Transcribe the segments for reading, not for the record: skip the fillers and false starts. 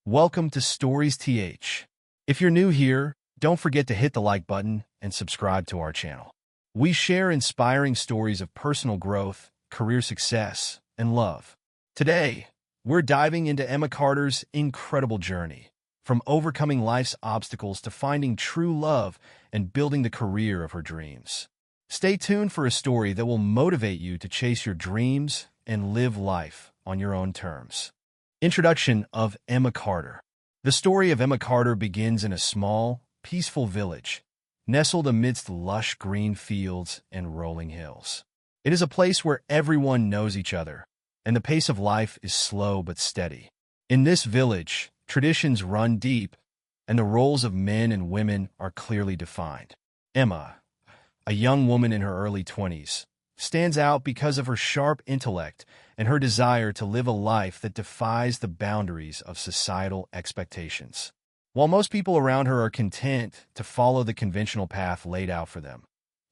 Welcome to Stories TH. If you're new here, don't forget to hit the like button and subscribe to our channel. We share inspiring stories of personal growth, career success, and love. Today, we're diving into Emma Carter's incredible journey, from overcoming life's obstacles to finding true love and building the career of her dreams. Stay tuned for a story that will motivate you to chase your dreams and live life on your own terms. Introduction of Emma Carter. The story of Emma Carter begins in a small, peaceful village, nestled amidst lush green fields and rolling hills. It is a place where everyone knows each other, and the pace of life is slow but steady. In this village, traditions run deep, and the roles of men and women are clearly defined. Emma, a young woman in her early 20s, stands out because of her sharp intellect and her desire to live a life that defies the boundaries of societal expectations. While most people around her are content to follow the conventional path laid out for them,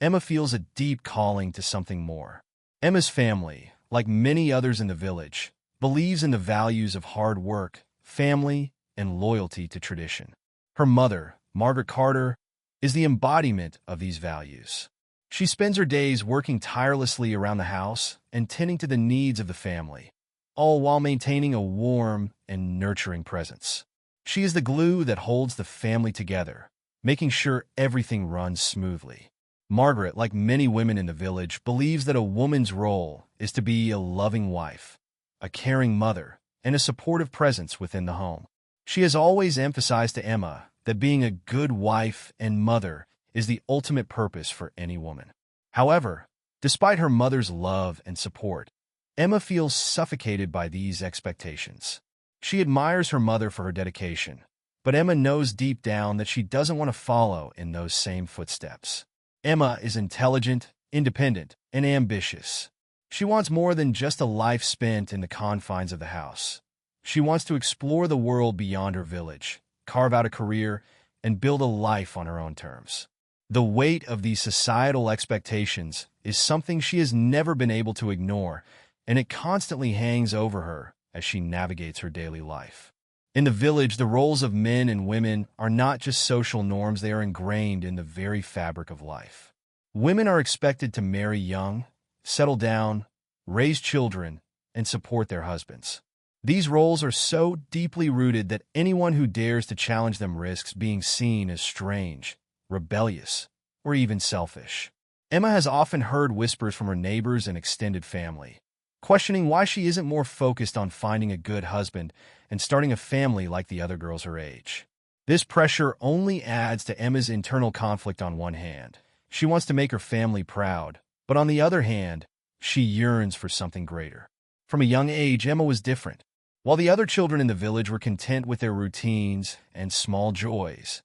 Emma feels a deep calling to something more. Emma's family, like many others in the village, believes in the values of hard work, family, and loyalty to tradition. Her mother, Margaret Carter, is the embodiment of these values. She spends her days working tirelessly around the house and tending to the needs of the family, all while maintaining a warm and nurturing presence. She is the glue that holds the family together, making sure everything runs smoothly. Margaret, like many women in the village, believes that a woman's role is to be a loving wife, a caring mother, and a supportive presence within the home. She has always emphasized to Emma that being a good wife and mother is the ultimate purpose for any woman. However, despite her mother's love and support, Emma feels suffocated by these expectations. She admires her mother for her dedication, but Emma knows deep down that she doesn't want to follow in those same footsteps. Emma is intelligent, independent, and ambitious. She wants more than just a life spent in the confines of the house. She wants to explore the world beyond her village, carve out a career, and build a life on her own terms. The weight of these societal expectations is something she has never been able to ignore, and it constantly hangs over her as she navigates her daily life. In the village, the roles of men and women are not just social norms, they are ingrained in the very fabric of life. Women are expected to marry young, settle down, raise children, and support their husbands. These roles are so deeply rooted that anyone who dares to challenge them risks being seen as strange, rebellious, or even selfish. Emma has often heard whispers from her neighbors and extended family, questioning why she isn't more focused on finding a good husband and starting a family like the other girls her age. This pressure only adds to Emma's internal conflict. On one hand, she wants to make her family proud, but on the other hand, she yearns for something greater. From a young age, Emma was different. While the other children in the village were content with their routines and small joys,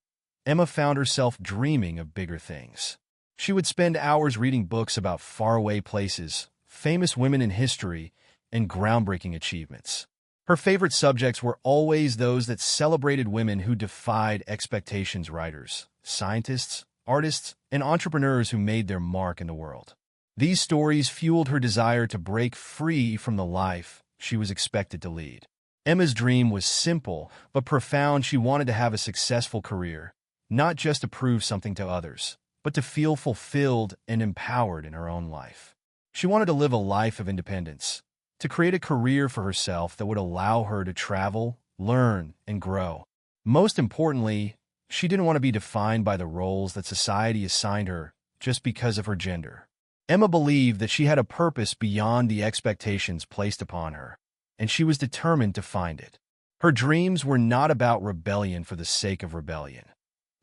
Emma found herself dreaming of bigger things. She would spend hours reading books about faraway places, famous women in history, and groundbreaking achievements. Her favorite subjects were always those that celebrated women who defied expectations: writers, scientists, artists, and entrepreneurs who made their mark in the world. These stories fueled her desire to break free from the life she was expected to lead. Emma's dream was simple but profound. She wanted to have a successful career, not just to prove something to others, but to feel fulfilled and empowered in her own life. She wanted to live a life of independence, to create a career for herself that would allow her to travel, learn, and grow. Most importantly, she didn't want to be defined by the roles that society assigned her just because of her gender. Emma believed that she had a purpose beyond the expectations placed upon her, and she was determined to find it. Her dreams were not about rebellion for the sake of rebellion.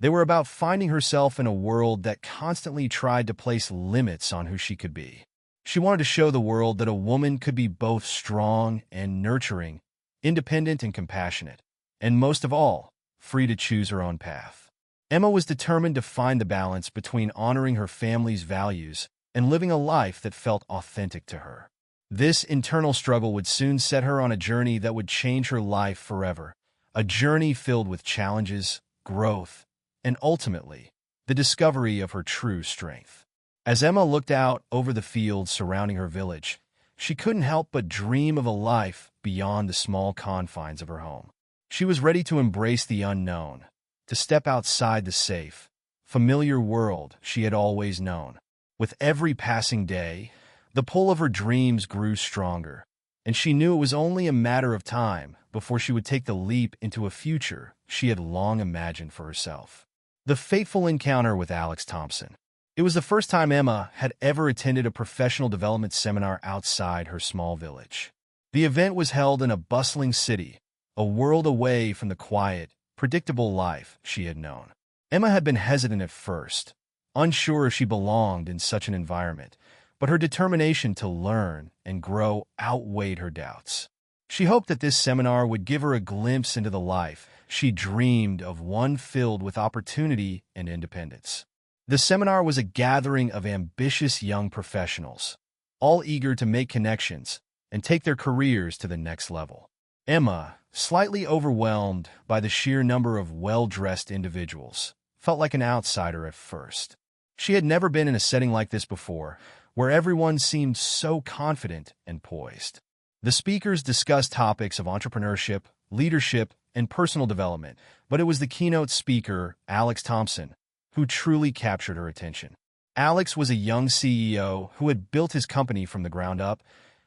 They were about finding herself in a world that constantly tried to place limits on who she could be. She wanted to show the world that a woman could be both strong and nurturing, independent and compassionate, and most of all, free to choose her own path. Emma was determined to find the balance between honoring her family's values and living a life that felt authentic to her. This internal struggle would soon set her on a journey that would change her life forever, a journey filled with challenges, growth, and ultimately, the discovery of her true strength. As Emma looked out over the fields surrounding her village, she couldn't help but dream of a life beyond the small confines of her home. She was ready to embrace the unknown, to step outside the safe, familiar world she had always known. With every passing day, the pull of her dreams grew stronger, and she knew it was only a matter of time before she would take the leap into a future she had long imagined for herself. The fateful encounter with Alex Thompson. It was the first time Emma had ever attended a professional development seminar outside her small village. The event was held in a bustling city, a world away from the quiet, predictable life she had known. Emma had been hesitant at first, unsure if she belonged in such an environment, but her determination to learn and grow outweighed her doubts. She hoped that this seminar would give her a glimpse into the life she dreamed of, one filled with opportunity and independence. The seminar was a gathering of ambitious young professionals, all eager to make connections and take their careers to the next level. Emma, slightly overwhelmed by the sheer number of well-dressed individuals, felt like an outsider at first. She had never been in a setting like this before, where everyone seemed so confident and poised. The speakers discussed topics of entrepreneurship, leadership, and personal development, but it was the keynote speaker, Alex Thompson, who truly captured her attention. Alex was a young CEO who had built his company from the ground up,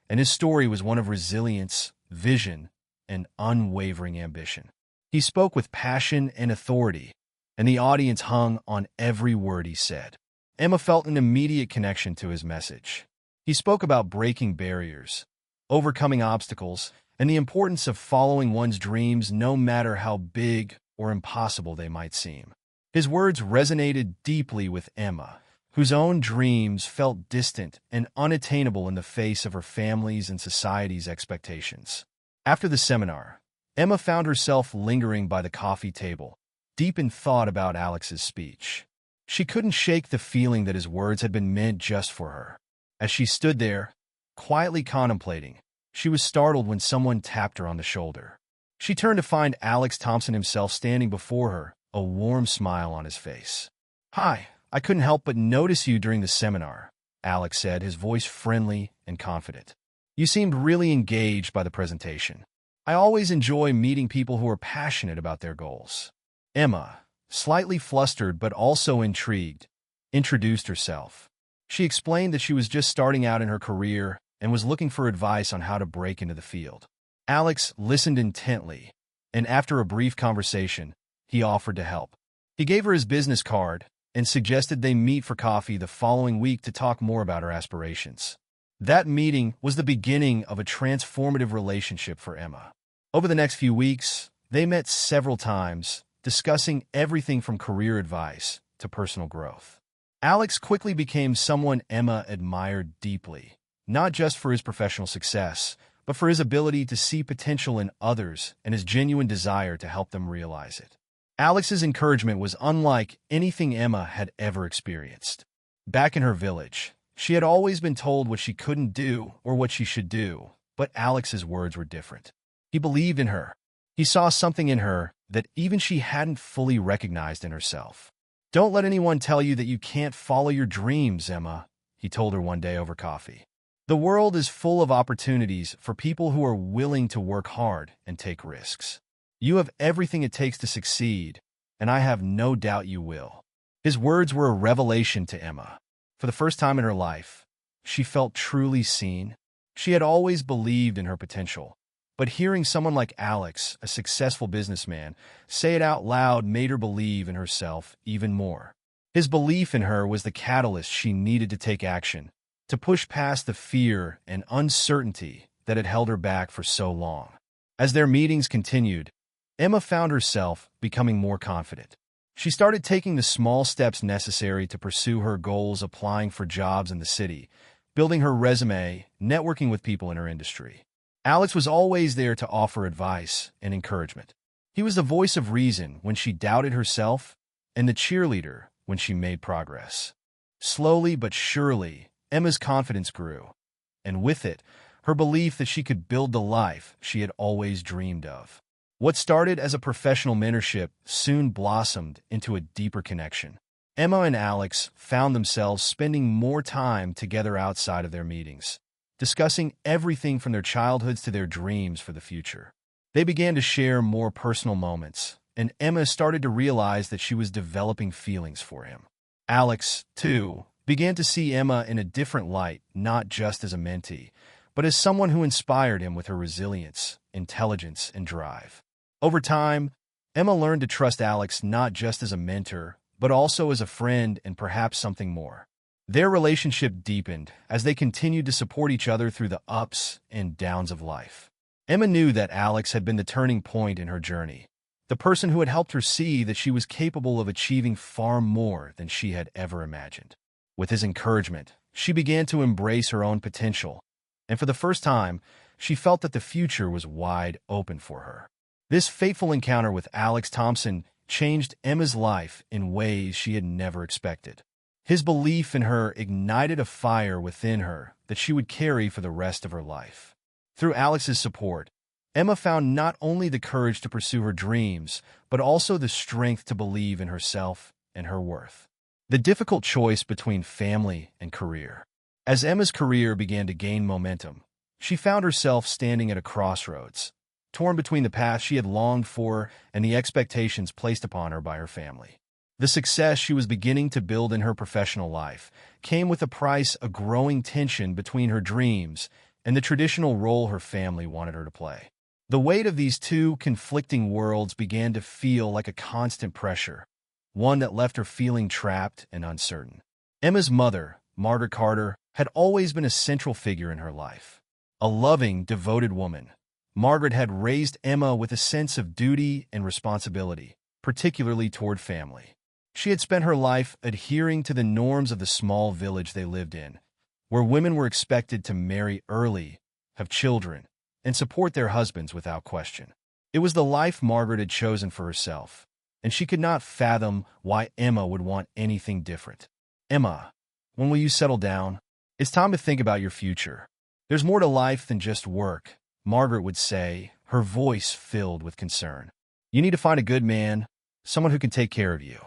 and his story was one of resilience, vision, and unwavering ambition. He spoke with passion and authority, and the audience hung on every word he said. Emma felt an immediate connection to his message. He spoke about breaking barriers, overcoming obstacles, and the importance of following one's dreams no matter how big or impossible they might seem. His words resonated deeply with Emma, whose own dreams felt distant and unattainable in the face of her family's and society's expectations. After the seminar, Emma found herself lingering by the coffee table, deep in thought about Alex's speech. She couldn't shake the feeling that his words had been meant just for her. As she stood there, quietly contemplating, she was startled when someone tapped her on the shoulder. She turned to find Alex Thompson himself standing before her, a warm smile on his face. "Hi, I couldn't help but notice you during the seminar," Alex said, his voice friendly and confident. "You seemed really engaged by the presentation. I always enjoy meeting people who are passionate about their goals." Emma, slightly flustered but also intrigued, introduced herself. She explained that she was just starting out in her career and was looking for advice on how to break into the field. Alex listened intently, and after a brief conversation, he offered to help. He gave her his business card and suggested they meet for coffee the following week to talk more about her aspirations. That meeting was the beginning of a transformative relationship for Emma. Over the next few weeks, they met several times, discussing everything from career advice to personal growth. Alex quickly became someone Emma admired deeply, not just for his professional success, but for his ability to see potential in others and his genuine desire to help them realize it. Alex's encouragement was unlike anything Emma had ever experienced. Back in her village, she had always been told what she couldn't do or what she should do, but Alex's words were different. He believed in her. He saw something in her that even she hadn't fully recognized in herself. "Don't let anyone tell you that you can't follow your dreams, Emma," he told her one day over coffee. "The world is full of opportunities for people who are willing to work hard and take risks. You have everything it takes to succeed, and I have no doubt you will." His words were a revelation to Emma. For the first time in her life, she felt truly seen. She had always believed in her potential, but hearing someone like Alex, a successful businessman, say it out loud made her believe in herself even more. His belief in her was the catalyst she needed to take action, to push past the fear and uncertainty that had held her back for so long. As their meetings continued, Emma found herself becoming more confident. She started taking the small steps necessary to pursue her goals, applying for jobs in the city, building her resume, networking with people in her industry. Alex was always there to offer advice and encouragement. He was the voice of reason when she doubted herself and the cheerleader when she made progress. Slowly but surely, Emma's confidence grew, and with it, her belief that she could build the life she had always dreamed of. What started as a professional mentorship soon blossomed into a deeper connection. Emma and Alex found themselves spending more time together outside of their meetings, discussing everything from their childhoods to their dreams for the future. They began to share more personal moments, and Emma started to realize that she was developing feelings for him. Alex, too, began to see Emma in a different light, not just as a mentee, but as someone who inspired him with her resilience, intelligence, and drive. Over time, Emma learned to trust Alex not just as a mentor, but also as a friend and perhaps something more. Their relationship deepened as they continued to support each other through the ups and downs of life. Emma knew that Alex had been the turning point in her journey, the person who had helped her see that she was capable of achieving far more than she had ever imagined. With his encouragement, she began to embrace her own potential, and for the first time, she felt that the future was wide open for her. This fateful encounter with Alex Thompson changed Emma's life in ways she had never expected. His belief in her ignited a fire within her that she would carry for the rest of her life. Through Alex's support, Emma found not only the courage to pursue her dreams, but also the strength to believe in herself and her worth. The difficult choice between family and career. As Emma's career began to gain momentum, she found herself standing at a crossroads, torn between the path she had longed for and the expectations placed upon her by her family. The success she was beginning to build in her professional life came with a price, a growing tension between her dreams and the traditional role her family wanted her to play. The weight of these two conflicting worlds began to feel like a constant pressure, one that left her feeling trapped and uncertain. Emma's mother, Margaret Carter, had always been a central figure in her life. A loving, devoted woman, Margaret had raised Emma with a sense of duty and responsibility, particularly toward family. She had spent her life adhering to the norms of the small village they lived in, where women were expected to marry early, have children, and support their husbands without question. It was the life Margaret had chosen for herself, and she could not fathom why Emma would want anything different. "Emma, when will you settle down? It's time to think about your future. There's more to life than just work," Margaret would say, her voice filled with concern. "You need to find a good man, someone who can take care of you.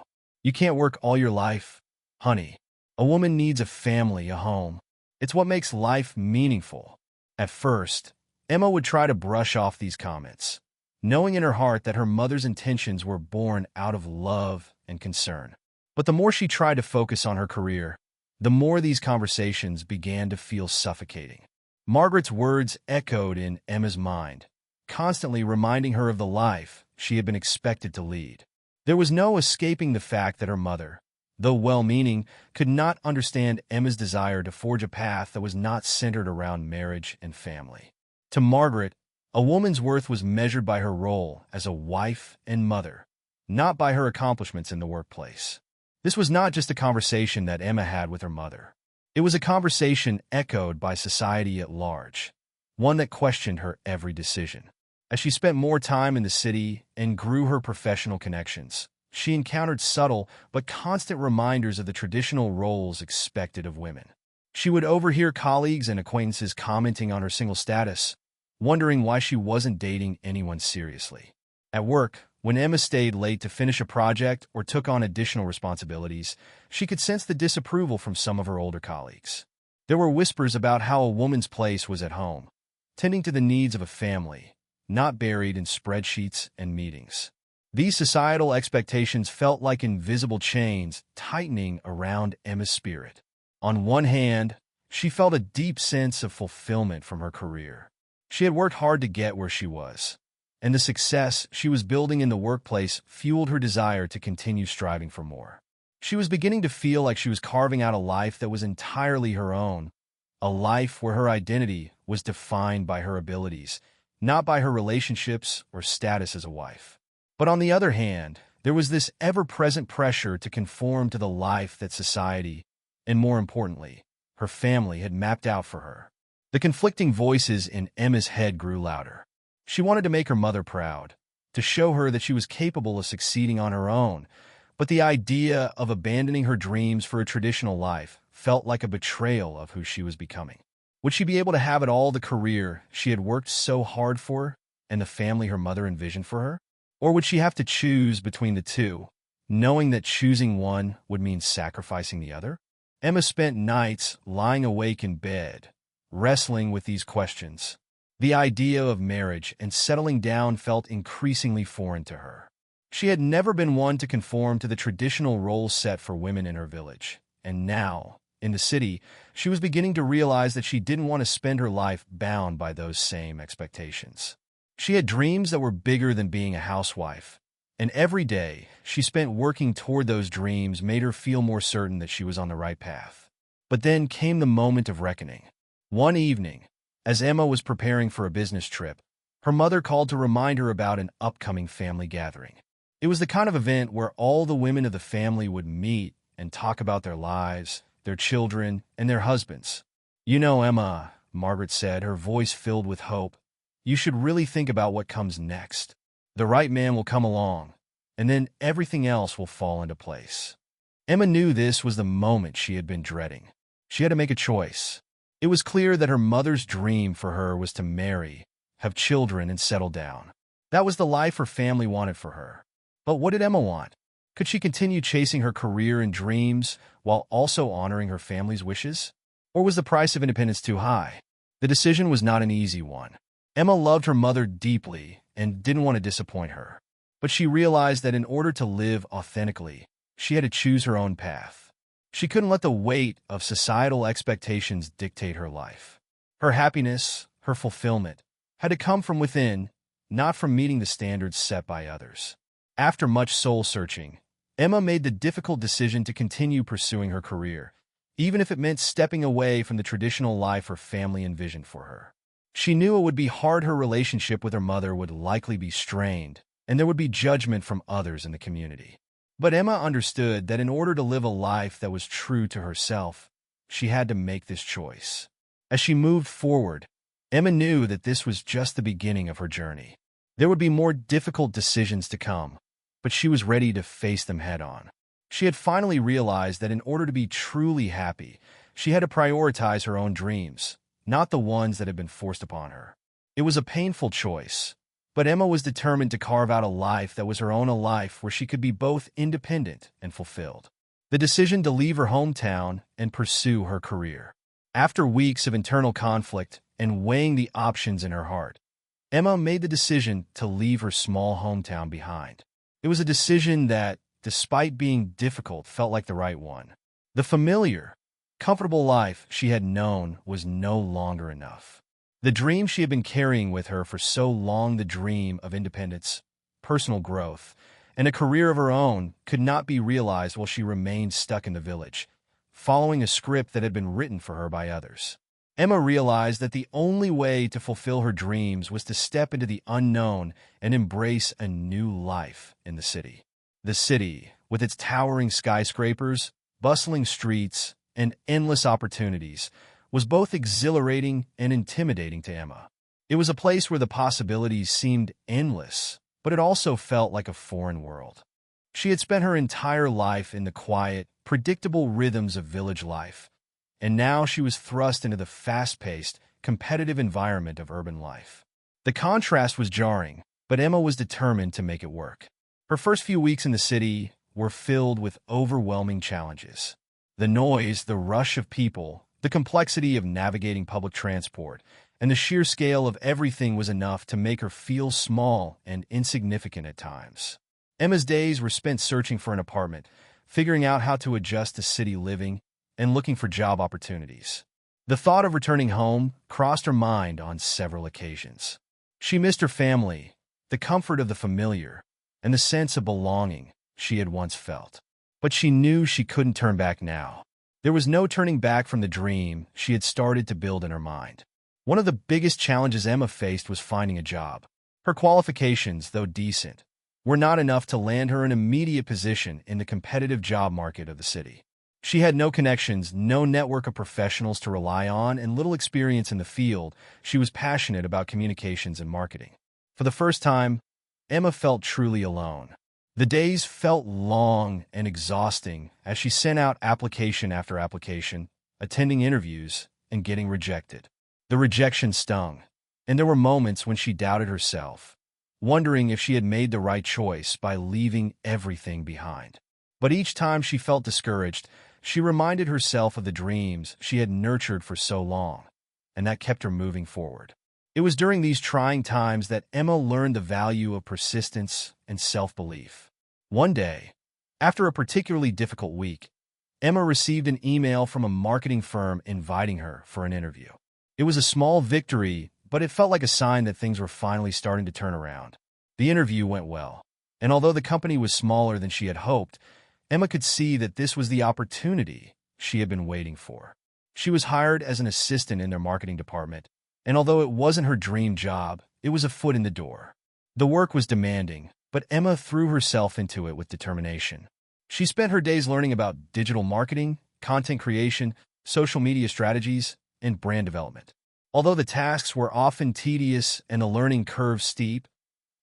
You can't work all your life. Honey, a woman needs a family, a home. It's what makes life meaningful." At first, Emma would try to brush off these comments, knowing in her heart that her mother's intentions were born out of love and concern. But the more she tried to focus on her career, the more these conversations began to feel suffocating. Margaret's words echoed in Emma's mind, constantly reminding her of the life she had been expected to lead. There was no escaping the fact that her mother, though well-meaning, could not understand Emma's desire to forge a path that was not centered around marriage and family. To Margaret, a woman's worth was measured by her role as a wife and mother, not by her accomplishments in the workplace. This was not just a conversation that Emma had with her mother. It was a conversation echoed by society at large, one that questioned her every decision. As she spent more time in the city and grew her professional connections, she encountered subtle but constant reminders of the traditional roles expected of women. She would overhear colleagues and acquaintances commenting on her single status, wondering why she wasn't dating anyone seriously. At work, when Emma stayed late to finish a project or took on additional responsibilities, she could sense the disapproval from some of her older colleagues. There were whispers about how a woman's place was at home, tending to the needs of a family, not buried in spreadsheets and meetings. These societal expectations felt like invisible chains tightening around Emma's spirit. On one hand, she felt a deep sense of fulfillment from her career. She had worked hard to get where she was, and the success she was building in the workplace fueled her desire to continue striving for more. She was beginning to feel like she was carving out a life that was entirely her own, a life where her identity was defined by her abilities, not by her relationships or status as a wife. But on the other hand, there was this ever-present pressure to conform to the life that society, and more importantly, her family had mapped out for her. The conflicting voices in Emma's head grew louder. She wanted to make her mother proud, to show her that she was capable of succeeding on her own, but the idea of abandoning her dreams for a traditional life felt like a betrayal of who she was becoming. Would she be able to have it all, the career she had worked so hard for and the family her mother envisioned for her? Or would she have to choose between the two, knowing that choosing one would mean sacrificing the other? Emma spent nights lying awake in bed, wrestling with these questions, The idea of marriage and settling down felt increasingly foreign to her. She had never been one to conform to the traditional roles set for women in her village, and now, in the city, she was beginning to realize that she didn't want to spend her life bound by those same expectations. She had dreams that were bigger than being a housewife, and every day she spent working toward those dreams made her feel more certain that she was on the right path. But then came the moment of reckoning. One evening, as Emma was preparing for a business trip, her mother called to remind her about an upcoming family gathering. It was the kind of event where all the women of the family would meet and talk about their lives, their children, and their husbands. "You know, Emma," Margaret said, her voice filled with hope, "you should really think about what comes next. The right man will come along, and then everything else will fall into place." Emma knew this was the moment she had been dreading. She had to make a choice. It was clear that her mother's dream for her was to marry, have children, and settle down. That was the life her family wanted for her. But what did Emma want? Could she continue chasing her career and dreams while also honoring her family's wishes? Or was the price of independence too high? The decision was not an easy one. Emma loved her mother deeply and didn't want to disappoint her. But she realized that in order to live authentically, she had to choose her own path. She couldn't let the weight of societal expectations dictate her life. Her happiness, her fulfillment, had to come from within, not from meeting the standards set by others. After much soul-searching, Emma made the difficult decision to continue pursuing her career, even if it meant stepping away from the traditional life her family envisioned for her. She knew it would be hard. Her relationship with her mother would likely be strained, and there would be judgment from others in the community. But Emma understood that in order to live a life that was true to herself, she had to make this choice. As she moved forward, Emma knew that this was just the beginning of her journey. There would be more difficult decisions to come, but she was ready to face them head-on. She had finally realized that in order to be truly happy, she had to prioritize her own dreams, not the ones that had been forced upon her. It was a painful choice, but Emma was determined to carve out a life that was her own, a life where she could be both independent and fulfilled. The decision to leave her hometown and pursue her career. After weeks of internal conflict and weighing the options in her heart, Emma made the decision to leave her small hometown behind. It was a decision that, despite being difficult, felt like the right one. The familiar, comfortable life she had known was no longer enough. The dream she had been carrying with her for so long, the dream of independence, personal growth, and a career of her own, could not be realized while she remained stuck in the village, following a script that had been written for her by others. Emma realized that the only way to fulfill her dreams was to step into the unknown and embrace a new life in the city. The city, with its towering skyscrapers, bustling streets, and endless opportunities, was both exhilarating and intimidating to Emma. It was a place where the possibilities seemed endless, but it also felt like a foreign world. She had spent her entire life in the quiet, predictable rhythms of village life, and now she was thrust into the fast-paced, competitive environment of urban life. The contrast was jarring, but Emma was determined to make it work. Her first few weeks in the city were filled with overwhelming challenges. The noise, the rush of people, the complexity of navigating public transport, and the sheer scale of everything was enough to make her feel small and insignificant at times. Emma's days were spent searching for an apartment, figuring out how to adjust to city living, and looking for job opportunities. The thought of returning home crossed her mind on several occasions. She missed her family, the comfort of the familiar, and the sense of belonging she had once felt. But she knew she couldn't turn back now. There was no turning back from the dream she had started to build in her mind. One of the biggest challenges Emma faced was finding a job. Her qualifications, though decent, were not enough to land her an immediate position in the competitive job market of the city. She had no connections, no network of professionals to rely on, and little experience in the field. She was passionate about communications and marketing. For the first time, Emma felt truly alone. The days felt long and exhausting as she sent out application after application, attending interviews, and getting rejected. The rejection stung, and there were moments when she doubted herself, wondering if she had made the right choice by leaving everything behind. But each time she felt discouraged, she reminded herself of the dreams she had nurtured for so long, and that kept her moving forward. It was during these trying times that Emma learned the value of persistence and self-belief. One day, after a particularly difficult week, Emma received an email from a marketing firm inviting her for an interview. It was a small victory, but it felt like a sign that things were finally starting to turn around. The interview went well, and although the company was smaller than she had hoped, Emma could see that this was the opportunity she had been waiting for. She was hired as an assistant in their marketing department, and although it wasn't her dream job, it was a foot in the door. The work was demanding, but Emma threw herself into it with determination. She spent her days learning about digital marketing, content creation, social media strategies, and brand development. Although the tasks were often tedious and the learning curve steep,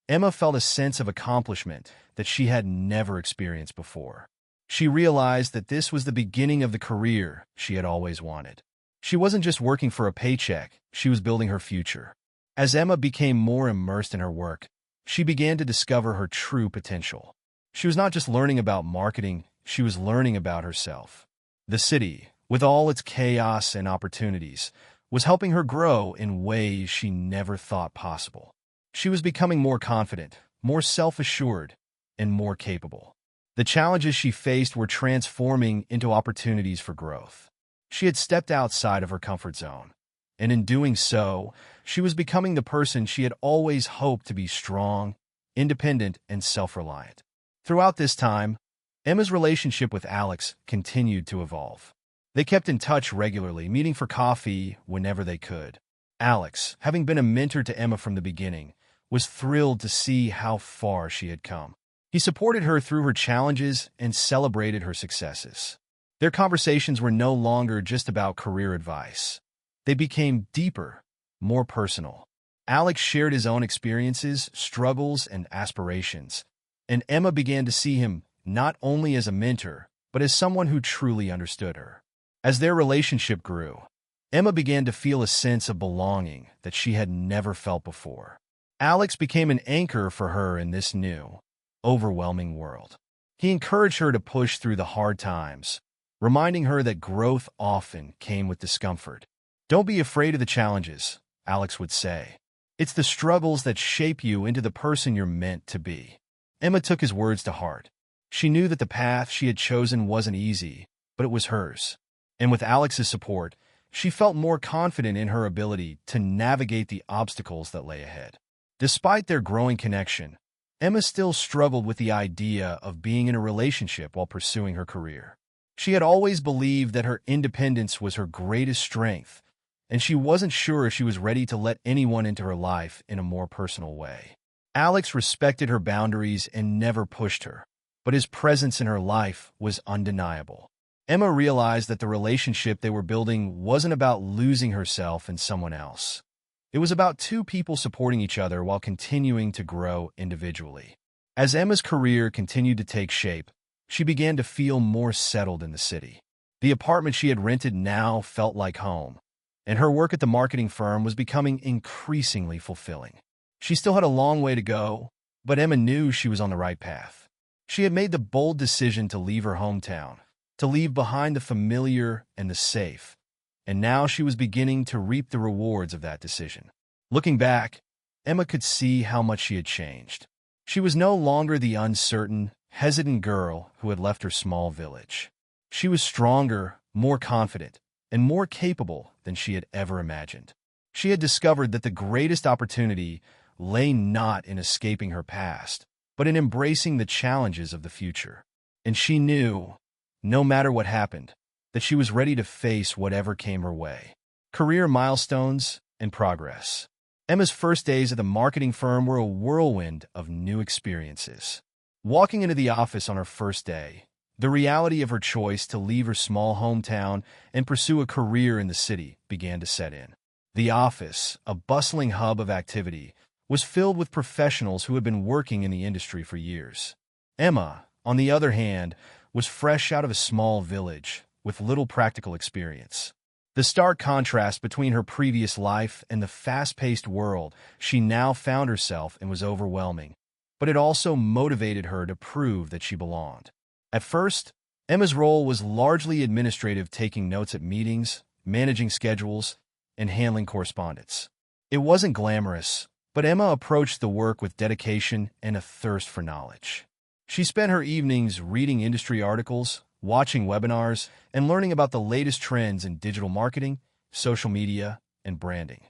Emma felt a sense of accomplishment that she had never experienced before. She realized that this was the beginning of the career she had always wanted. She wasn't just working for a paycheck, she was building her future. As Emma became more immersed in her work, she began to discover her true potential. She was not just learning about marketing, she was learning about herself. The city, with all its chaos and opportunities, was helping her grow in ways she never thought possible. She was becoming more confident, more self-assured, and more capable. The challenges she faced were transforming into opportunities for growth. She had stepped outside of her comfort zone, and in doing so, she was becoming the person she had always hoped to be: strong, independent, and self-reliant. Throughout this time, Emma's relationship with Alex continued to evolve. They kept in touch regularly, meeting for coffee whenever they could. Alex, having been a mentor to Emma from the beginning, was thrilled to see how far she had come. He supported her through her challenges and celebrated her successes. Their conversations were no longer just about career advice. They became deeper, more personal. Alex shared his own experiences, struggles, and aspirations, and Emma began to see him not only as a mentor, but as someone who truly understood her. As their relationship grew, Emma began to feel a sense of belonging that she had never felt before. Alex became an anchor for her in this new, overwhelming world. He encouraged her to push through the hard times, reminding her that growth often came with discomfort. "Don't be afraid of the challenges," Alex would say. "It's the struggles that shape you into the person you're meant to be." Emma took his words to heart. She knew that the path she had chosen wasn't easy, but it was hers. And with Alex's support, she felt more confident in her ability to navigate the obstacles that lay ahead. Despite their growing connection, Emma still struggled with the idea of being in a relationship while pursuing her career. She had always believed that her independence was her greatest strength, and she wasn't sure if she was ready to let anyone into her life in a more personal way. Alex respected her boundaries and never pushed her, but his presence in her life was undeniable. Emma realized that the relationship they were building wasn't about losing herself in someone else. It was about two people supporting each other while continuing to grow individually. As Emma's career continued to take shape, she began to feel more settled in the city. The apartment she had rented now felt like home, and her work at the marketing firm was becoming increasingly fulfilling. She still had a long way to go, but Emma knew she was on the right path. She had made the bold decision to leave her hometown, to leave behind the familiar and the safe, and now she was beginning to reap the rewards of that decision. Looking back, Emma could see how much she had changed. She was no longer the uncertain, hesitant girl who had left her small village. She was stronger, more confident, and more capable than she had ever imagined. She had discovered that the greatest opportunity lay not in escaping her past, but in embracing the challenges of the future. And she knew, no matter what happened, that she was ready to face whatever came her way. Career milestones and progress. Emma's first days at the marketing firm were a whirlwind of new experiences. Walking into the office on her first day, the reality of her choice to leave her small hometown and pursue a career in the city began to set in. The office, a bustling hub of activity, was filled with professionals who had been working in the industry for years. Emma, on the other hand, was fresh out of a small village with little practical experience. The stark contrast between her previous life and the fast-paced world she now found herself in was overwhelming, but it also motivated her to prove that she belonged. At first, Emma's role was largely administrative, taking notes at meetings, managing schedules, and handling correspondence. It wasn't glamorous, but Emma approached the work with dedication and a thirst for knowledge. She spent her evenings reading industry articles, watching webinars, and learning about the latest trends in digital marketing, social media, and branding.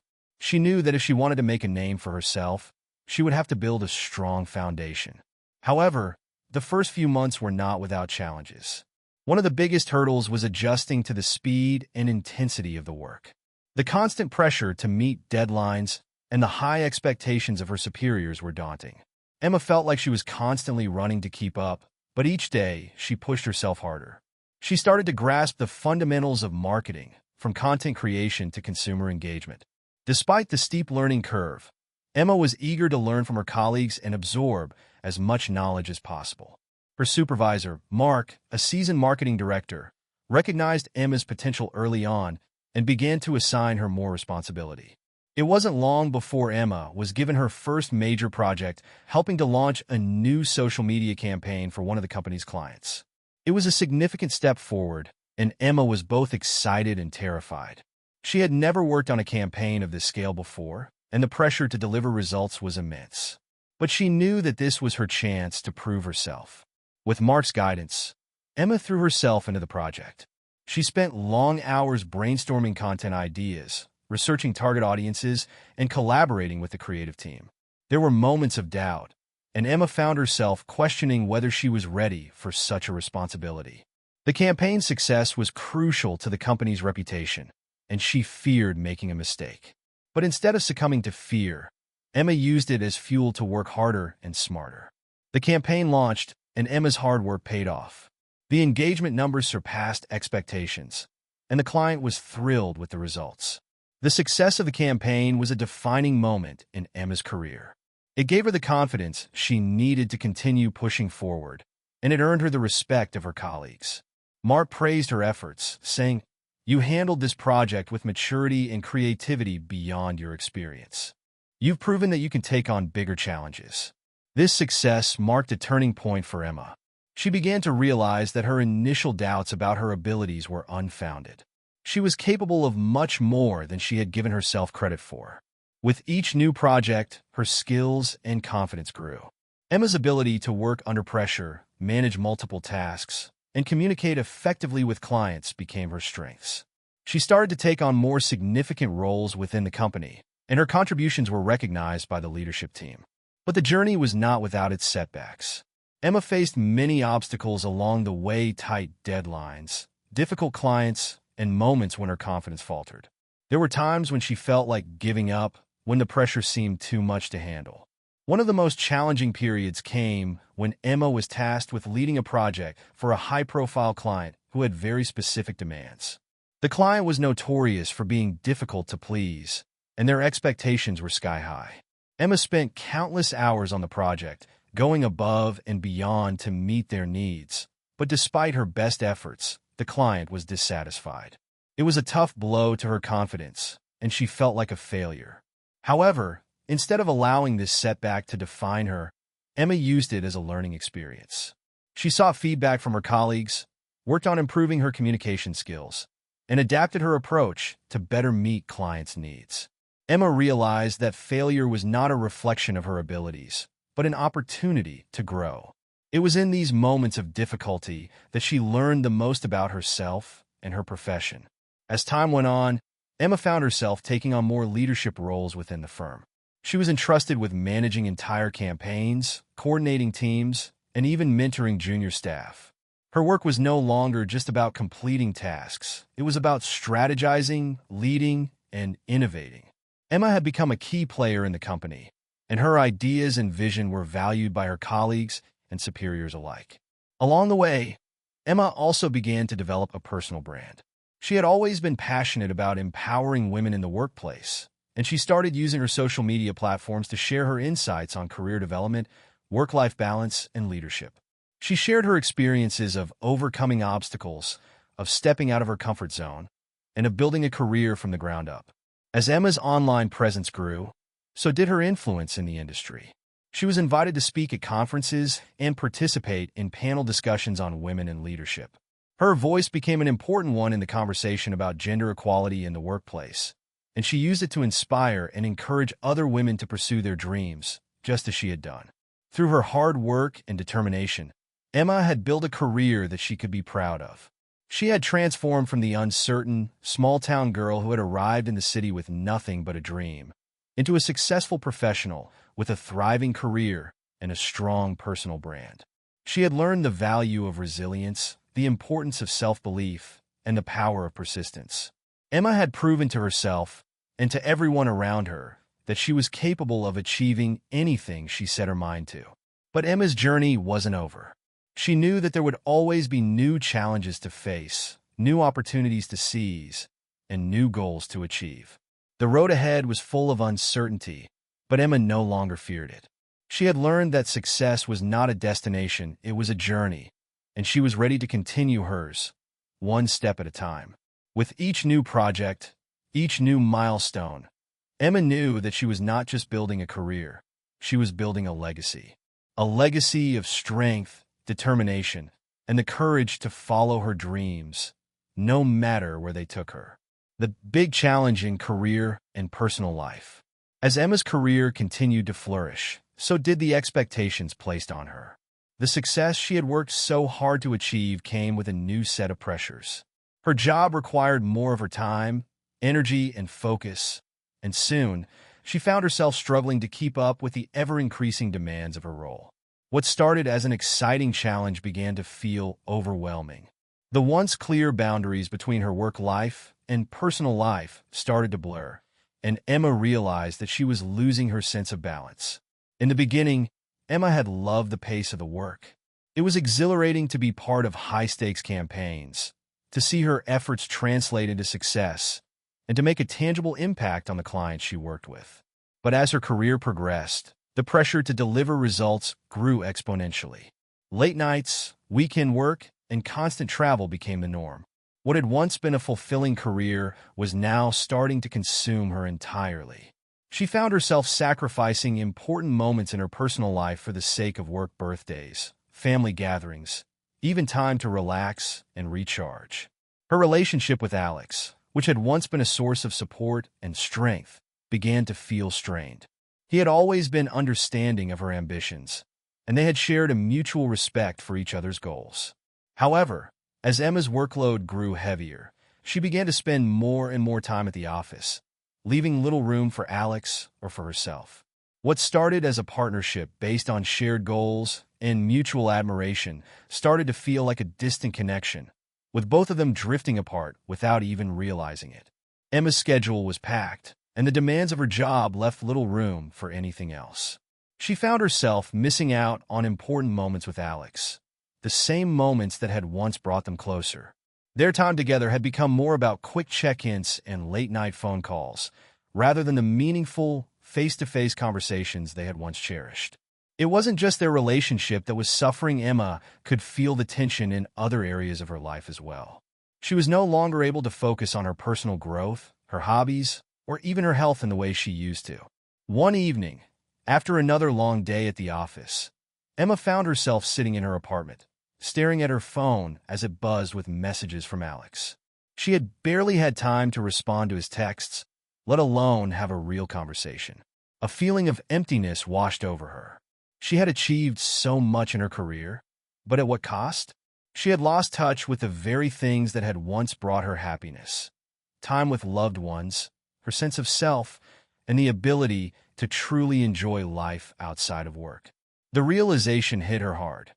She knew that if she wanted to make a name for herself, she would have to build a strong foundation. However, the first few months were not without challenges. One of the biggest hurdles was adjusting to the speed and intensity of the work. The constant pressure to meet deadlines and the high expectations of her superiors were daunting. Emma felt like she was constantly running to keep up, but each day she pushed herself harder. She started to grasp the fundamentals of marketing, from content creation to consumer engagement. Despite the steep learning curve, Emma was eager to learn from her colleagues and absorb as much knowledge as possible. Her supervisor, Mark, a seasoned marketing director, recognized Emma's potential early on and began to assign her more responsibility. It wasn't long before Emma was given her first major project, helping to launch a new social media campaign for one of the company's clients. It was a significant step forward, and Emma was both excited and terrified. She had never worked on a campaign of this scale before, and the pressure to deliver results was immense. But she knew that this was her chance to prove herself. With Mark's guidance, Emma threw herself into the project. She spent long hours brainstorming content ideas, researching target audiences, and collaborating with the creative team. There were moments of doubt, and Emma found herself questioning whether she was ready for such a responsibility. The campaign's success was crucial to the company's reputation, and she feared making a mistake. But instead of succumbing to fear, Emma used it as fuel to work harder and smarter. The campaign launched, and Emma's hard work paid off. The engagement numbers surpassed expectations, and the client was thrilled with the results. The success of the campaign was a defining moment in Emma's career. It gave her the confidence she needed to continue pushing forward, and it earned her the respect of her colleagues. Mark praised her efforts, saying, "You handled this project with maturity and creativity beyond your experience. You've proven that you can take on bigger challenges." This success marked a turning point for Emma. She began to realize that her initial doubts about her abilities were unfounded. She was capable of much more than she had given herself credit for. With each new project, her skills and confidence grew. Emma's ability to work under pressure, manage multiple tasks, and communicate effectively with clients became her strengths. She started to take on more significant roles within the company, and her contributions were recognized by the leadership team. But the journey was not without its setbacks. Emma faced many obstacles along the way: tight deadlines, difficult clients, and moments when her confidence faltered. There were times when she felt like giving up, when the pressure seemed too much to handle. One of the most challenging periods came when Emma was tasked with leading a project for a high-profile client who had very specific demands. The client was notorious for being difficult to please, and their expectations were sky-high. Emma spent countless hours on the project, going above and beyond to meet their needs, but despite her best efforts, the client was dissatisfied. It was a tough blow to her confidence, and she felt like a failure. However, instead of allowing this setback to define her, Emma used it as a learning experience. She sought feedback from her colleagues, worked on improving her communication skills, and adapted her approach to better meet clients' needs. Emma realized that failure was not a reflection of her abilities, but an opportunity to grow. It was in these moments of difficulty that she learned the most about herself and her profession. As time went on, Emma found herself taking on more leadership roles within the firm. She was entrusted with managing entire campaigns, coordinating teams, and even mentoring junior staff. Her work was no longer just about completing tasks. It was about strategizing, leading, and innovating. Emma had become a key player in the company, and her ideas and vision were valued by her colleagues and superiors alike. Along the way, Emma also began to develop a personal brand. She had always been passionate about empowering women in the workplace, and she started using her social media platforms to share her insights on career development, work-life balance, and leadership. She shared her experiences of overcoming obstacles, of stepping out of her comfort zone, and of building a career from the ground up. As Emma's online presence grew, so did her influence in the industry. She was invited to speak at conferences and participate in panel discussions on women in leadership. Her voice became an important one in the conversation about gender equality in the workplace, and she used it to inspire and encourage other women to pursue their dreams, just as she had done. Through her hard work and determination, Emma had built a career that she could be proud of. She had transformed from the uncertain, small-town girl who had arrived in the city with nothing but a dream into a successful professional with a thriving career and a strong personal brand. She had learned the value of resilience, the importance of self-belief, and the power of persistence. Emma had proven to herself and to everyone around her that she was capable of achieving anything she set her mind to. But Emma's journey wasn't over. She knew that there would always be new challenges to face, new opportunities to seize, and new goals to achieve. The road ahead was full of uncertainty, but Emma no longer feared it. She had learned that success was not a destination, it was a journey, and she was ready to continue hers, one step at a time. With each new project, each new milestone, Emma knew that she was not just building a career, she was building a legacy. A legacy of strength, determination, and the courage to follow her dreams, no matter where they took her. The big challenge in career and personal life. As Emma's career continued to flourish, so did the expectations placed on her. The success she had worked so hard to achieve came with a new set of pressures. Her job required more of her time, energy, and focus, and soon, she found herself struggling to keep up with the ever-increasing demands of her role. What started as an exciting challenge began to feel overwhelming. The once clear boundaries between her work life and personal life started to blur, and Emma realized that she was losing her sense of balance. In the beginning, Emma had loved the pace of the work. It was exhilarating to be part of high-stakes campaigns, to see her efforts translate into success, and to make a tangible impact on the clients she worked with. But as her career progressed, the pressure to deliver results grew exponentially. Late nights, weekend work, and constant travel became the norm. What had once been a fulfilling career was now starting to consume her entirely. She found herself sacrificing important moments in her personal life for the sake of work birthdays, family gatherings, even time to relax and recharge. Her relationship with Alex, which had once been a source of support and strength, began to feel strained. He had always been understanding of her ambitions, and they had shared a mutual respect for each other's goals. However, as Emma's workload grew heavier, she began to spend more and more time at the office, leaving little room for Alex or for herself. What started as a partnership based on shared goals and mutual admiration started to feel like a distant connection, with both of them drifting apart without even realizing it. Emma's schedule was packed, and the demands of her job left little room for anything else. She found herself missing out on important moments with Alex, the same moments that had once brought them closer. Their time together had become more about quick check-ins and late-night phone calls, rather than the meaningful, face-to-face conversations they had once cherished. It wasn't just their relationship that was suffering. Emma could feel the tension in other areas of her life as well. She was no longer able to focus on her personal growth, her hobbies, or even her health in the way she used to. One evening, after another long day at the office, Emma found herself sitting in her apartment, staring at her phone as it buzzed with messages from Alex. She had barely had time to respond to his texts, let alone have a real conversation. A feeling of emptiness washed over her. She had achieved so much in her career, but at what cost? She had lost touch with the very things that had once brought her happiness. Time with loved ones, her sense of self, and the ability to truly enjoy life outside of work. The realization hit her hard.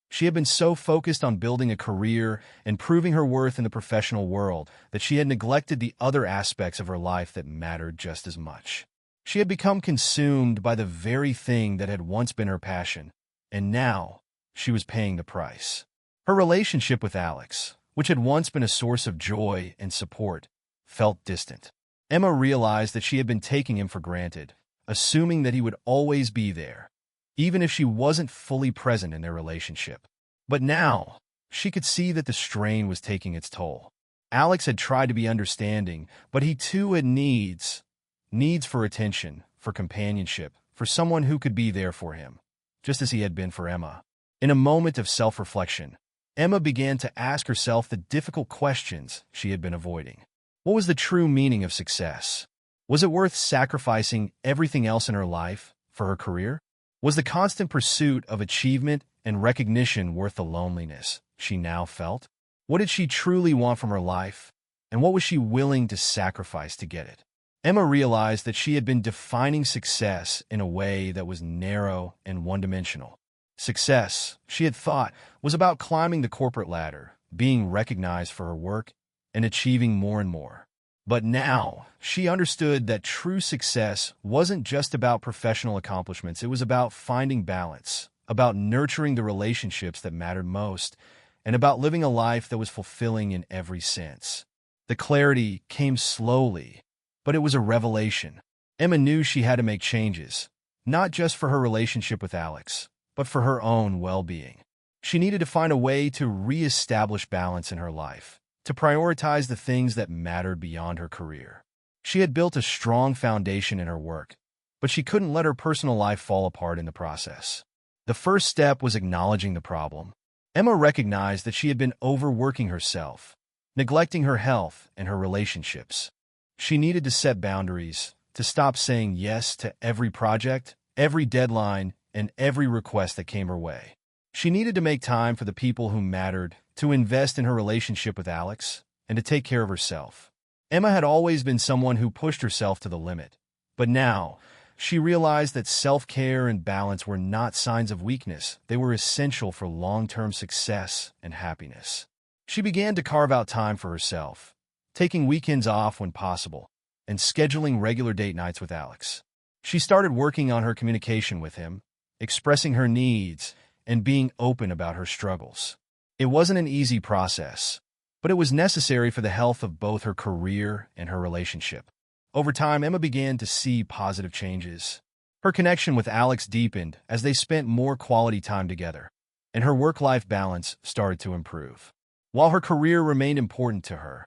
She had been so focused on building a career and proving her worth in the professional world that she had neglected the other aspects of her life that mattered just as much. She had become consumed by the very thing that had once been her passion, and now she was paying the price. Her relationship with Alex, which had once been a source of joy and support, felt distant. Emma realized that she had been taking him for granted, assuming that he would always be there, even if she wasn't fully present in their relationship. But now, she could see that the strain was taking its toll. Alex had tried to be understanding, but he too had needs for attention, for companionship, for someone who could be there for him, just as he had been for Emma. In a moment of self-reflection, Emma began to ask herself the difficult questions she had been avoiding. What was the true meaning of success? Was it worth sacrificing everything else in her life for her career? Was the constant pursuit of achievement and recognition worth the loneliness she now felt? What did she truly want from her life, and what was she willing to sacrifice to get it? Emma realized that she had been defining success in a way that was narrow and one-dimensional. Success, she had thought, was about climbing the corporate ladder, being recognized for her work, and achieving more and more. But now, she understood that true success wasn't just about professional accomplishments. It was about finding balance, about nurturing the relationships that mattered most, and about living a life that was fulfilling in every sense. The clarity came slowly, but it was a revelation. Emma knew she had to make changes, not just for her relationship with Alex, but for her own well-being. She needed to find a way to re-establish balance in her life, to prioritize the things that mattered beyond her career. She had built a strong foundation in her work, but she couldn't let her personal life fall apart in the process. The first step was acknowledging the problem. Emma recognized that she had been overworking herself, neglecting her health and her relationships. She needed to set boundaries, to stop saying yes to every project, every deadline, and every request that came her way. She needed to make time for the people who mattered, to invest in her relationship with Alex, and to take care of herself. Emma had always been someone who pushed herself to the limit, but now she realized that self-care and balance were not signs of weakness. They were essential for long-term success and happiness. She began to carve out time for herself, taking weekends off when possible, and scheduling regular date nights with Alex. She started working on her communication with him, expressing her needs, and being open about her struggles. It wasn't an easy process, but it was necessary for the health of both her career and her relationship. Over time, Emma began to see positive changes. Her connection with Alex deepened as they spent more quality time together, and her work-life balance started to improve. While her career remained important to her,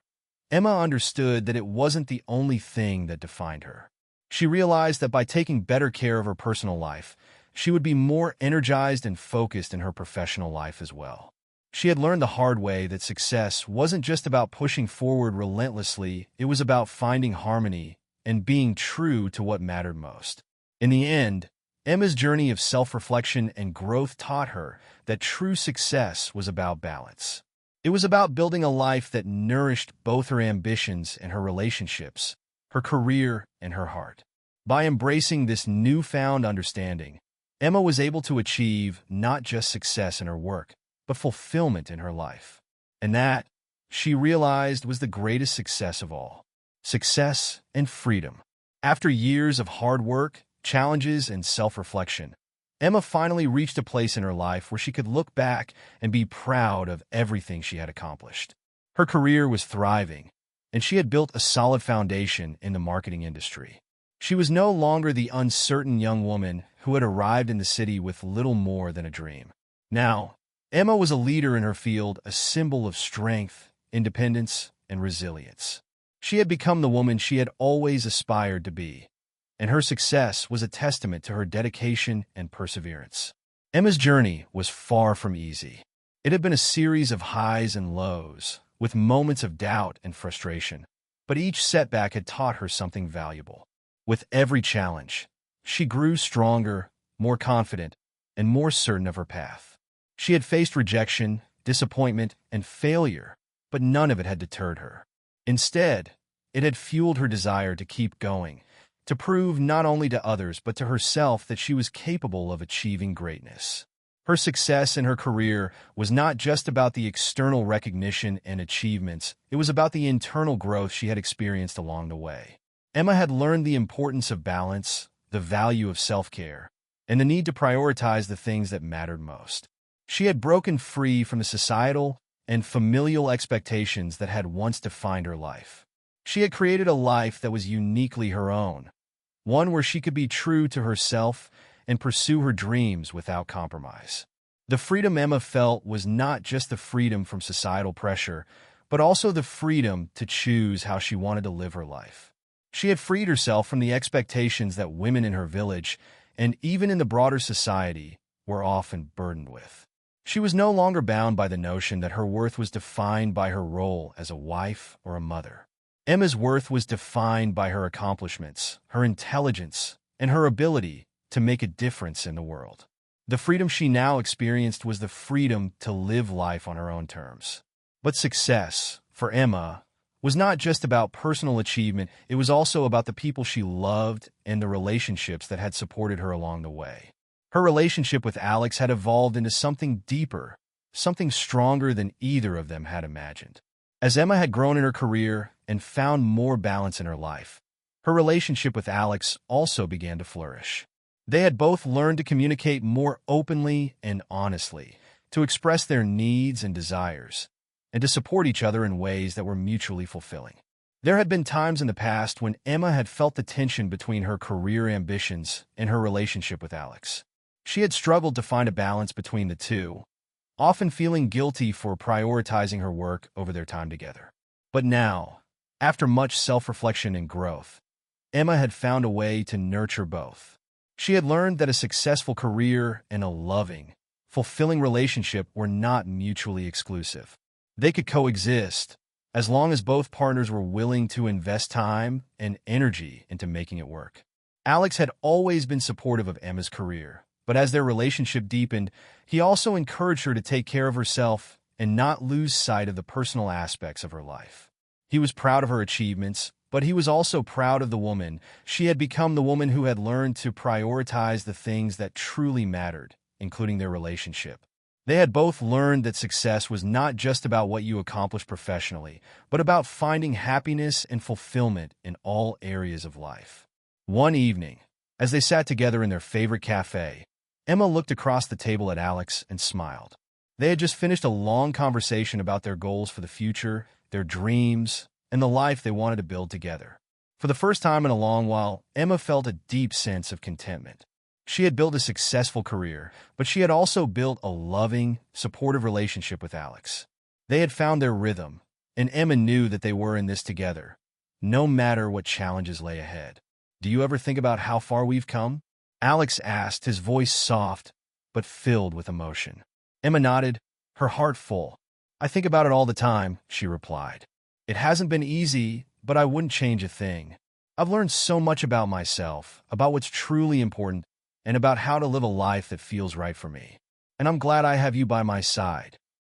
Emma understood that it wasn't the only thing that defined her. She realized that by taking better care of her personal life, she would be more energized and focused in her professional life as well. She had learned the hard way that success wasn't just about pushing forward relentlessly, it was about finding harmony and being true to what mattered most. In the end, Emma's journey of self-reflection and growth taught her that true success was about balance. It was about building a life that nourished both her ambitions and her relationships, her career and her heart. By embracing this newfound understanding, Emma was able to achieve not just success in her work, but fulfillment in her life. And that, she realized, was the greatest success of all: success and freedom. After years of hard work, challenges, and self-reflection, Emma finally reached a place in her life where she could look back and be proud of everything she had accomplished. Her career was thriving, and she had built a solid foundation in the marketing industry. She was no longer the uncertain young woman who had arrived in the city with little more than a dream. Now, Emma was a leader in her field, a symbol of strength, independence, and resilience. She had become the woman she had always aspired to be, and her success was a testament to her dedication and perseverance. Emma's journey was far from easy. It had been a series of highs and lows, with moments of doubt and frustration, but each setback had taught her something valuable. With every challenge, she grew stronger, more confident, and more certain of her path. She had faced rejection, disappointment, and failure, but none of it had deterred her. Instead, it had fueled her desire to keep going, to prove not only to others but to herself that she was capable of achieving greatness. Her success in her career was not just about the external recognition and achievements, it was about the internal growth she had experienced along the way. Emma had learned the importance of balance, the value of self-care, and the need to prioritize the things that mattered most. She had broken free from the societal and familial expectations that had once defined her life. She had created a life that was uniquely her own, one where she could be true to herself and pursue her dreams without compromise. The freedom Emma felt was not just the freedom from societal pressure, but also the freedom to choose how she wanted to live her life. She had freed herself from the expectations that women in her village, and even in the broader society, were often burdened with. She was no longer bound by the notion that her worth was defined by her role as a wife or a mother. Emma's worth was defined by her accomplishments, her intelligence, and her ability to make a difference in the world. The freedom she now experienced was the freedom to live life on her own terms. But success, for Emma, was not just about personal achievement, it was also about the people she loved and the relationships that had supported her along the way. Her relationship with Alex had evolved into something deeper, something stronger than either of them had imagined. As Emma had grown in her career and found more balance in her life, her relationship with Alex also began to flourish. They had both learned to communicate more openly and honestly, to express their needs and desires, and to support each other in ways that were mutually fulfilling. There had been times in the past when Emma had felt the tension between her career ambitions and her relationship with Alex. She had struggled to find a balance between the two, often feeling guilty for prioritizing her work over their time together. But now, after much self-reflection and growth, Emma had found a way to nurture both. She had learned that a successful career and a loving, fulfilling relationship were not mutually exclusive. They could coexist, as long as both partners were willing to invest time and energy into making it work. Alex had always been supportive of Emma's career, but as their relationship deepened, he also encouraged her to take care of herself and not lose sight of the personal aspects of her life. He was proud of her achievements, but he was also proud of the woman. She had become the woman who had learned to prioritize the things that truly mattered, including their relationship. They had both learned that success was not just about what you accomplished professionally, but about finding happiness and fulfillment in all areas of life. One evening, as they sat together in their favorite cafe, Emma looked across the table at Alex and smiled. They had just finished a long conversation about their goals for the future, their dreams, and the life they wanted to build together. For the first time in a long while, Emma felt a deep sense of contentment. She had built a successful career, but she had also built a loving, supportive relationship with Alex. They had found their rhythm, and Emma knew that they were in this together, no matter what challenges lay ahead. "Do you ever think about how far we've come?" Alex asked, his voice soft, but filled with emotion. Emma nodded, her heart full. "I think about it all the time," she replied. "It hasn't been easy, but I wouldn't change a thing. I've learned so much about myself, about what's truly important, and about how to live a life that feels right for me. And I'm glad I have you by my side."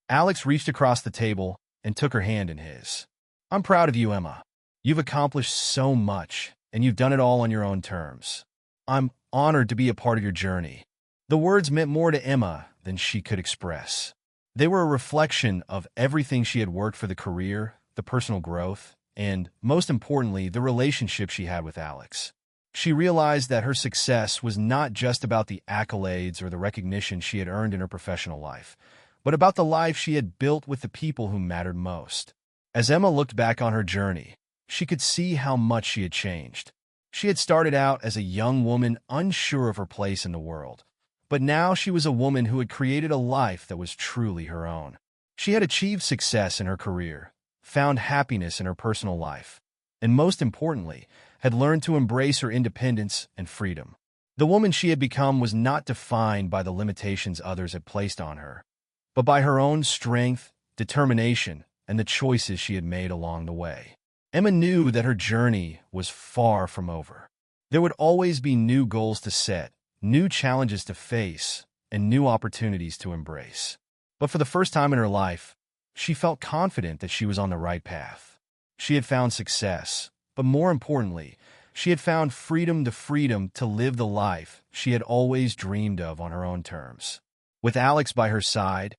Alex reached across the table and took her hand in his. "I'm proud of you, Emma. You've accomplished so much, and you've done it all on your own terms. I'm honored to be a part of your journey." The words meant more to Emma than she could express. They were a reflection of everything she had worked for: the career, the personal growth, and, most importantly, the relationship she had with Alex. She realized that her success was not just about the accolades or the recognition she had earned in her professional life, but about the life she had built with the people who mattered most. As Emma looked back on her journey, she could see how much she had changed. She had started out as a young woman unsure of her place in the world, but now she was a woman who had created a life that was truly her own. She had achieved success in her career, found happiness in her personal life, and most importantly, had learned to embrace her independence and freedom. The woman she had become was not defined by the limitations others had placed on her, but by her own strength, determination, and the choices she had made along the way. Emma knew that her journey was far from over. There would always be new goals to set, new challenges to face, and new opportunities to embrace. But for the first time in her life, she felt confident that she was on the right path. She had found success, but more importantly, she had found freedom to live the life she had always dreamed of on her own terms. With Alex by her side,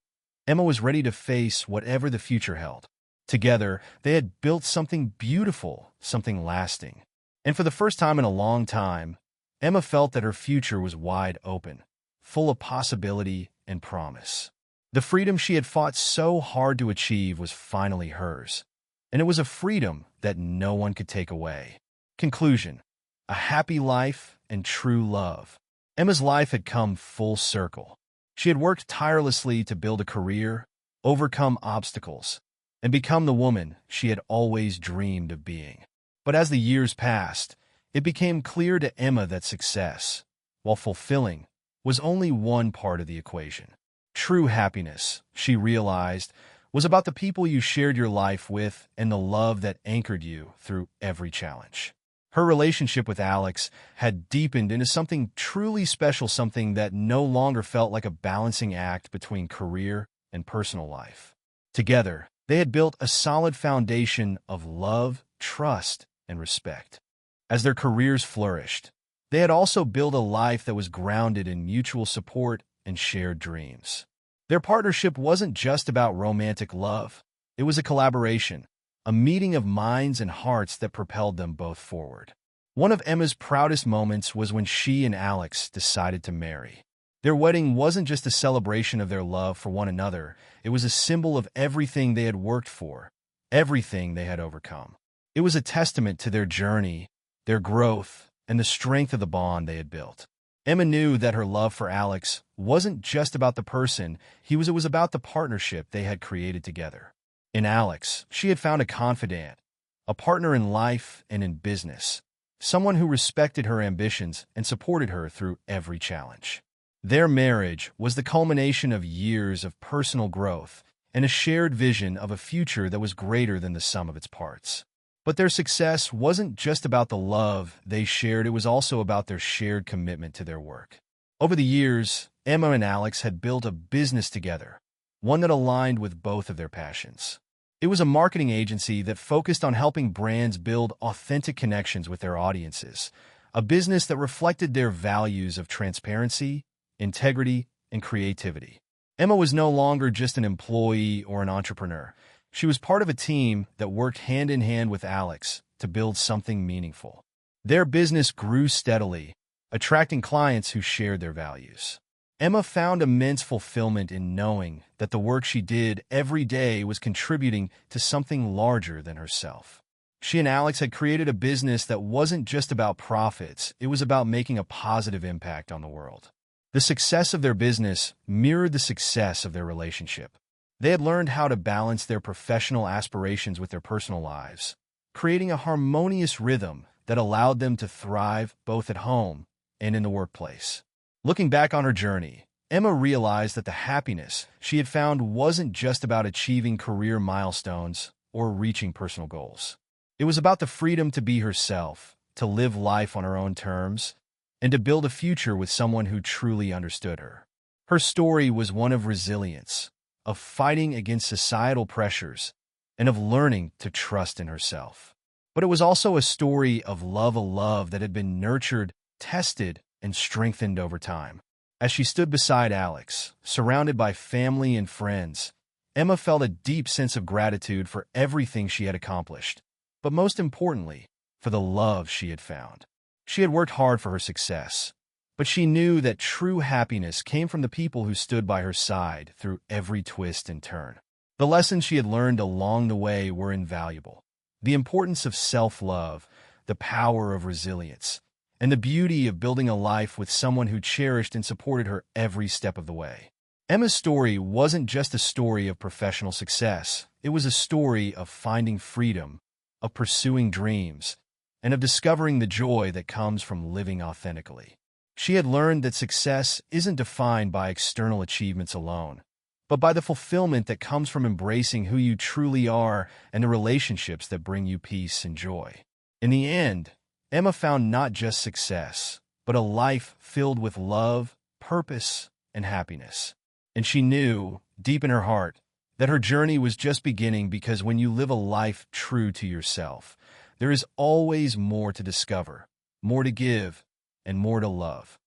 Emma was ready to face whatever the future held. Together, they had built something beautiful, something lasting. And for the first time in a long time, Emma felt that her future was wide open, full of possibility and promise. The freedom she had fought so hard to achieve was finally hers, and it was a freedom that no one could take away. Conclusion: a happy life and true love. Emma's life had come full circle. She had worked tirelessly to build a career, overcome obstacles, and become the woman she had always dreamed of being. But as the years passed, it became clear to Emma that success, while fulfilling, was only one part of the equation. True happiness, she realized, was about the people you shared your life with and the love that anchored you through every challenge. Her relationship with Alex had deepened into something truly special, something that no longer felt like a balancing act between career and personal life. Together, they had built a solid foundation of love, trust, and respect. As their careers flourished, they had also built a life that was grounded in mutual support and shared dreams. Their partnership wasn't just about romantic love. It was a collaboration, a meeting of minds and hearts that propelled them both forward. One of Emma's proudest moments was when she and Alex decided to marry. Their wedding wasn't just a celebration of their love for one another, it was a symbol of everything they had worked for, everything they had overcome. It was a testament to their journey, their growth, and the strength of the bond they had built. Emma knew that her love for Alex wasn't just about the person he was, it was about the partnership they had created together. In Alex, she had found a confidant, a partner in life and in business, someone who respected her ambitions and supported her through every challenge. Their marriage was the culmination of years of personal growth and a shared vision of a future that was greater than the sum of its parts. But their success wasn't just about the love they shared, it was also about their shared commitment to their work. Over the years, Emma and Alex had built a business together, one that aligned with both of their passions. It was a marketing agency that focused on helping brands build authentic connections with their audiences, a business that reflected their values of transparency, integrity, and creativity. Emma was no longer just an employee or an entrepreneur. She was part of a team that worked hand in hand with Alex to build something meaningful. Their business grew steadily, attracting clients who shared their values. Emma found immense fulfillment in knowing that the work she did every day was contributing to something larger than herself. She and Alex had created a business that wasn't just about profits, it was about making a positive impact on the world. The success of their business mirrored the success of their relationship. They had learned how to balance their professional aspirations with their personal lives, creating a harmonious rhythm that allowed them to thrive both at home and in the workplace. Looking back on her journey, Emma realized that the happiness she had found wasn't just about achieving career milestones or reaching personal goals. It was about the freedom to be herself, to live life on her own terms, and to build a future with someone who truly understood her. Her story was one of resilience, of fighting against societal pressures, and of learning to trust in herself. But it was also a story of love, a love that had been nurtured, tested, and strengthened over time. As she stood beside Alex, surrounded by family and friends, Emma felt a deep sense of gratitude for everything she had accomplished, but most importantly, for the love she had found. She had worked hard for her success, but she knew that true happiness came from the people who stood by her side through every twist and turn. The lessons she had learned along the way were invaluable. The importance of self-love, the power of resilience, and the beauty of building a life with someone who cherished and supported her every step of the way. Emma's story wasn't just a story of professional success. It was a story of finding freedom, of pursuing dreams, and of discovering the joy that comes from living authentically. She had learned that success isn't defined by external achievements alone, but by the fulfillment that comes from embracing who you truly are and the relationships that bring you peace and joy. In the end, Emma found not just success, but a life filled with love, purpose, and happiness. And she knew, deep in her heart, that her journey was just beginning, because when you live a life true to yourself, there is always more to discover, more to give, and more to love.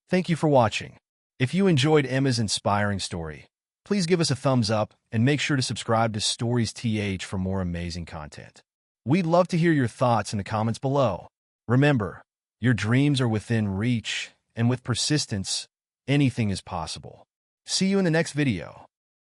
Thank you for watching. If you enjoyed Emma's inspiring story, please give us a thumbs up and make sure to subscribe to Stories TH for more amazing content. We'd love to hear your thoughts in the comments below. Remember, your dreams are within reach, and with persistence, anything is possible. See you in the next video.